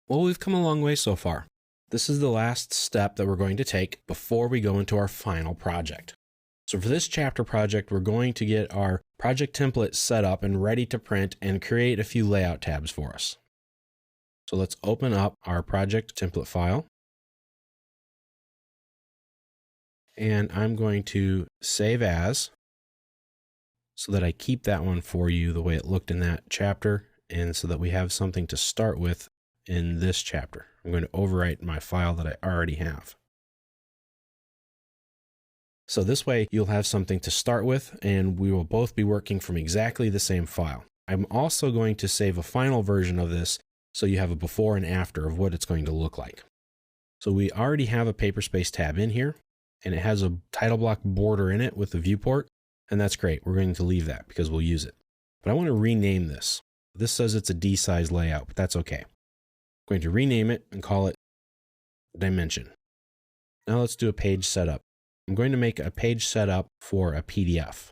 Well, we've come a long way so far. This is the last step that we're going to take before we go into our final project. So for this chapter project, we're going to get our project template set up and ready to print and create a few layout tabs for us. So let's open up our project template file. And I'm going to save as so that I keep that one for you the way it looked in that chapter and so that we have something to start with in this chapter. I'm going to overwrite my file that I already have. So this way you'll have something to start with and we will both be working from exactly the same file. I'm also going to save a final version of this so you have a before and after of what it's going to look like. So we already have a paper space tab in here and it has a title block border in it with the viewport, and that's great. We're going to leave that because we'll use it. But I want to rename this. This says it's a D size layout, but that's okay. I'm going to rename it and call it dimension. Now let's do a page setup. I'm going to make a page setup for a PDF.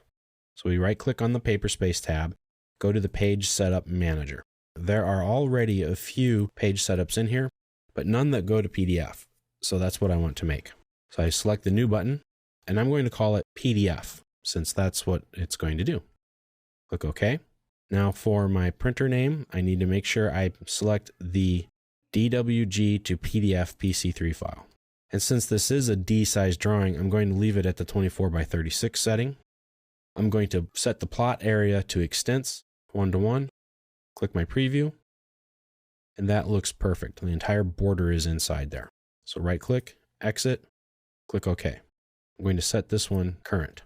So we right click on the paper space tab, go to the page setup manager. There are already a few page setups in here, but none that go to PDF. So that's what I want to make. So I select the new button and I'm going to call it PDF since that's what it's going to do. Click OK. Now for my printer name, I need to make sure I select the DWG to PDF PC3 file. And since this is a D-size drawing, I'm going to leave it at the 24x36 setting. I'm going to set the plot area to extents 1:1. Click my preview. And that looks perfect. The entire border is inside there. So right click, exit, click OK. I'm going to set this one current.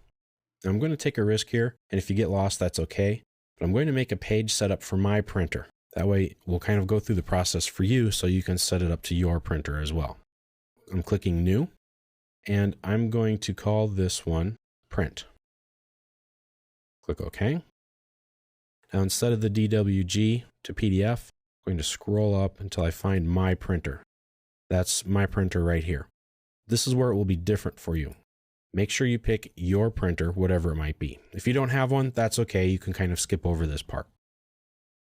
Now I'm going to take a risk here, and if you get lost, that's okay. But I'm going to make a page setup for my printer. That way we'll kind of go through the process for you so you can set it up to your printer as well. I'm clicking new, and I'm going to call this one print. Click OK. Now instead of the DWG to PDF, I'm going to scroll up until I find my printer. That's my printer right here. This is where it will be different for you. Make sure you pick your printer, whatever it might be. If you don't have one, that's okay. You can kind of skip over this part.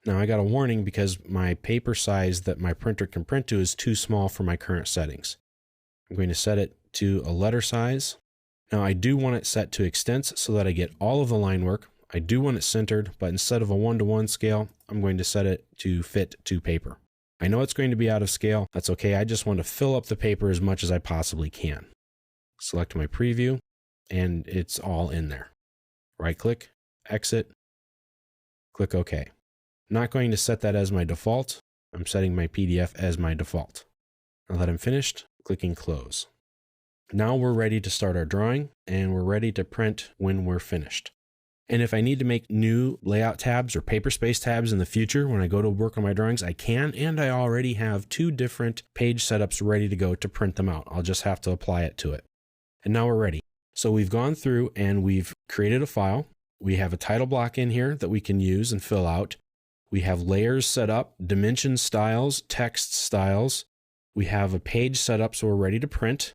Now I got a warning because my paper size that my printer can print to is too small for my current settings. I'm going to set it to a letter size. Now I do want it set to extents so that I get all of the line work. I do want it centered, but instead of a 1:1 scale, I'm going to set it to fit to paper. I know it's going to be out of scale. That's okay. I just want to fill up the paper as much as I possibly can. Select my preview, and it's all in there. Right click, exit, click OK. I'm not going to set that as my default. I'm setting my PDF as my default. Now that I'm finished, clicking close. Now we're ready to start our drawing, and we're ready to print when we're finished. And if I need to make new layout tabs or paper space tabs in the future when I go to work on my drawings, I can, and I already have 2 different page setups ready to go to print them out. I'll just have to apply it to it. And now we're ready. So we've gone through and we've created a file. We have a title block in here that we can use and fill out. We have layers set up, dimension styles, text styles. We have a page set up so we're ready to print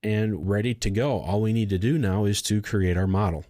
and ready to go. All we need to do now is to create our model.